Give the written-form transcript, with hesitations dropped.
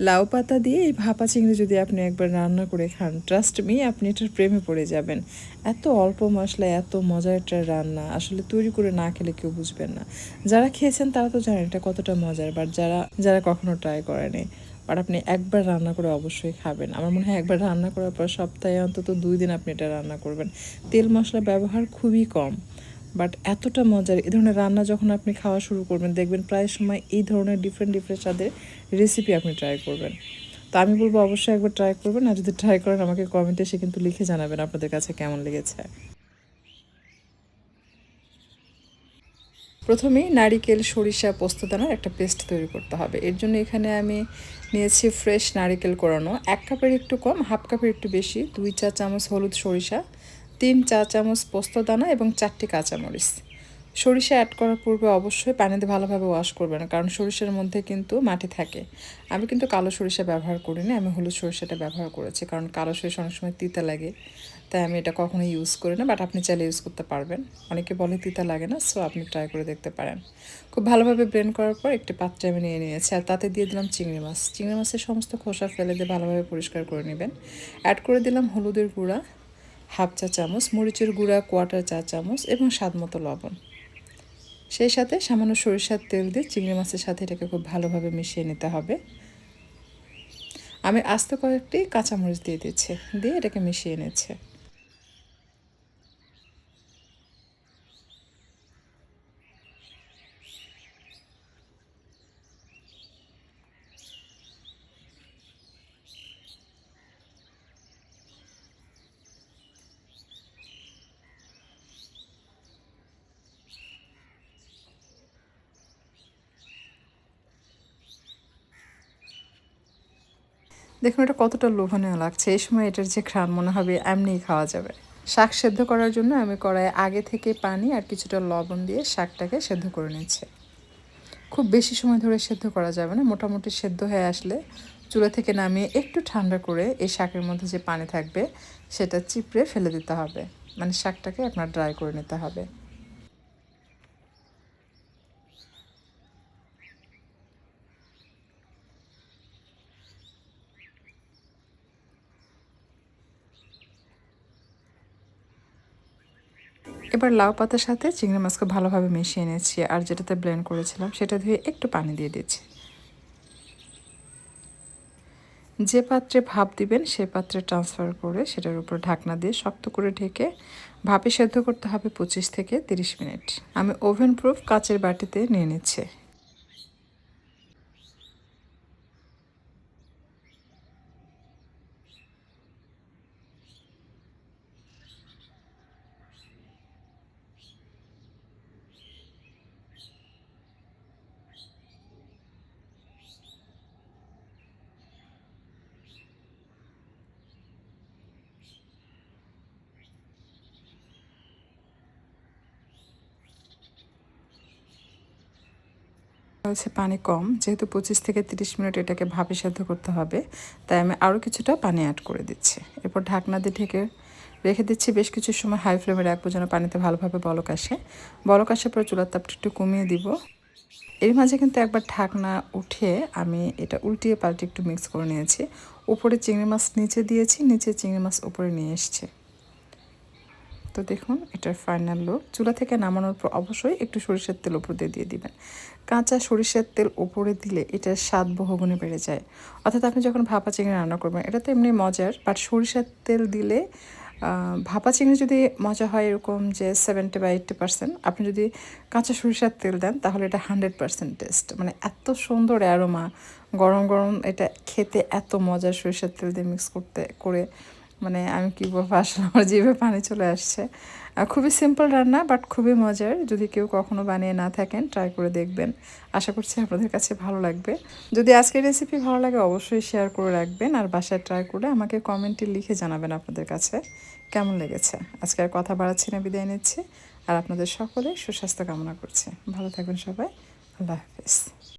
লাউ পাতা দিয়ে এই ভাপা চিংড়ি যদি আপনি একবার রান্না করে খান, ট্রাস্ট মি, আপনি এটার প্রেমে পড়ে যাবেন। এত অল্প মশলায় এত মজার একটা রান্না, আসলে তৈরি করে না খেলে কেউ বুঝবেন না। যারা খেয়েছেন তারা তো জানেন এটা কতটা মজার, বাট যারা যারা কখনো ট্রাই করেনি, বাট আপনি একবার রান্না করে অবশ্যই খাবেন। আমার মনে হয় একবার রান্না করার পর সপ্তাহে অন্তত 2 দিন আপনি এটা রান্না করবেন। তেল মশলা ব্যবহার খুবই কম, বাট এতটা মজার। এই ধরনের রান্না যখন আপনি খাওয়া শুরু করবেন, দেখবেন প্রায় সময় এই ধরনের ডিফারেন্ট ডিফারেন্ট স্বাদের রেসিপি আপনি ট্রাই করবেন। তো আমি বলবো অবশ্যই একবার ট্রাই করবেন, আর যদি ট্রাই করেন আমাকে কমেন্টে এসে কিন্তু লিখে জানাবেন আপনাদের কাছে কেমন লেগেছে। প্রথমেই নারিকেল, সরিষা, পোস্তদানার একটা পেস্ট তৈরি করতে হবে। এর জন্য এখানে আমি নিয়েছি ফ্রেশ নারিকেল কোরানো, 1 কাপের একটু কম, 1/2 কাপের একটু বেশি, 2 চা চামচ হলুদ সরিষা, 3 চা চামচ পোস্তদানা এবং 4টি কাঁচামরিচ। সরিষা অ্যাড করার পূর্বে অবশ্যই পানিতে ভালোভাবে ওয়াশ করবেন, কারণ সরিষার মধ্যে কিন্তু মাটি থাকে। আমি কিন্তু কালো সরিষা ব্যবহার করিনি, আমি হলুদ সরিষাটা ব্যবহার করেছি, কারণ কালো সরিষা অনেক সময় তিতা লাগে, তাই আমি এটা কখনোই ইউজ করি না। বাট আপনি চাইলে ইউজ করতে পারবেন, অনেকে বলে তিতা লাগে না, সো আপনি ট্রাই করে দেখতে পারেন। খুব ভালোভাবে ব্লেন্ড করার পর একটি পাত্রে আমি নিয়ে নিয়েছি, আর তাতে দিয়ে দিলাম চিংড়ি মাছ। চিংড়ি মাছের সমস্ত খোসা ফেলে দিয়ে ভালোভাবে পরিষ্কার করে নেবেন। অ্যাড করে দিলাম হলুদের গুঁড়া 1/2 চা চামচ, মরিচের গুঁড়া 1/4 চা চামচ এবং স্বাদ মতো লবণ। সেই সাথে সামান্য সরিষার তেল দিয়ে চিংড়ি মাছের সাথে এটাকে খুব ভালোভাবে মিশিয়ে নিতে হবে। আমি আস্ত কয়েকটি কাঁচামরিচ দিয়ে দিচ্ছি, দিয়ে এটাকে মিশিয়ে নিচ্ছে। দেখুন এটা কতটা লোভনীয় লাগছে। এই সময় এটার যে ঘ্রাণ মনে হবে এমনিই খাওয়া যাবে। শাক সেদ্ধ করার জন্য আমি কড়াইয়ে আগে থেকে পানি আর কিছুটা লবণ দিয়ে শাকটাকে সেদ্ধ করে নিচ্ছি। খুব বেশি সময় ধরে সেদ্ধ করা যাবে না, মোটামুটি সেদ্ধ হয়ে আসলে চুলা থেকে নামিয়ে একটু ঠান্ডা করে এই শাকের মধ্যে যে পানি থাকবে সেটা চিপড়ে ফেলে দিতে হবে, মানে শাকটাকে আপনার ড্রাই করে নিতে হবে। এবার লাউ পাতার সাথে চিংড়ি মাছকে ভালোভাবে মিশিয়ে নিয়েছি, আর যেটাতে ব্লেন্ড করেছিলাম সেটা ধুয়ে একটু পানি দিয়ে দিচ্ছি। যে পাত্রে ভাপ দিবেন সে পাত্রে ট্রান্সফার করে সেটার উপর ঢাকনা দিয়ে শক্ত করে ঢেকে ভাপে সেদ্ধ করতে হবে 25 থেকে 30 মিনিট। আমি ওভেন প্রুফ কাচের বাটিতে নিয়ে নিচ্ছি। হয়েছে পানি কম, যেহেতু 25 থেকে 30 মিনিট এটাকে ভাপে সেদ্ধ করতে হবে, তাই আমি আরও কিছুটা পানি অ্যাড করে দিচ্ছি। এরপর ঢাকনা দিয়ে ঢেকে রেখে দিচ্ছি বেশ কিছু সময়। হাই ফ্লেমে রাখবো যেন পানিতে ভালোভাবে বলক আসে। বলক আসার পর চুলার তাপটা একটু কমিয়ে দিব। এর মাঝে কিন্তু একবার ঢাকনা উঠিয়ে আমি এটা উল্টিয়ে পাল্টে একটু মিক্স করে নিয়েছি। উপরে চিংড়ি মাছ নিচে দিয়েছি, নিচে চিংড়ি মাছ উপরে নিয়ে এসছে। তো দেখুন এটার ফাইনাল লুক। চুলা থেকে নামানোর পর অবশ্যই একটু সরিষার তেল উপর দিয়ে দিবেন। কাঁচা সরিষার তেল উপরে দিলে এটার স্বাদ বহুগুণে বেড়ে যায়। অর্থাৎ আপনি যখন ভাপা চিংড়ি রান্না করবেন, এটা তো এমনি মজার, বাট সরিষার তেল দিলে ভাপা চিংড়ি যদি মজা হয় এরকম যে 70 বা 80%, আপনি যদি কাঁচা সরিষার তেল দেন তাহলে এটা 100% টেস্ট, মানে এত সুন্দর অ্যারোমা। গরম গরম এটা খেতে এত মজার, সরিষার তেল দিয়ে মিক্স করতে করে, মানে আমি কী বলবো, আসলে আমার জিভে পানি চলে আসছে। খুবই সিম্পল রান্না, বাট খুবই মজার। যদি কেউ কখনো বানিয়ে না থাকেন ট্রাই করে দেখবেন, আশা করছি আপনাদের কাছে ভালো লাগবে। যদি আজকের রেসিপি ভালো লাগে অবশ্যই শেয়ার করে রাখবেন, আর বাসায় ট্রাই করে আমাকে কমেন্টে লিখে জানাবেন আপনাদের কাছে কেমন লেগেছে। আজকে আর কথা বাড়াচ্ছি না, বিদায় নিচ্ছি, আর আপনাদের সকলে সুস্বাস্থ্য কামনা করছি। ভালো থাকবেন সবাই, আল্লাহ হাফিজ।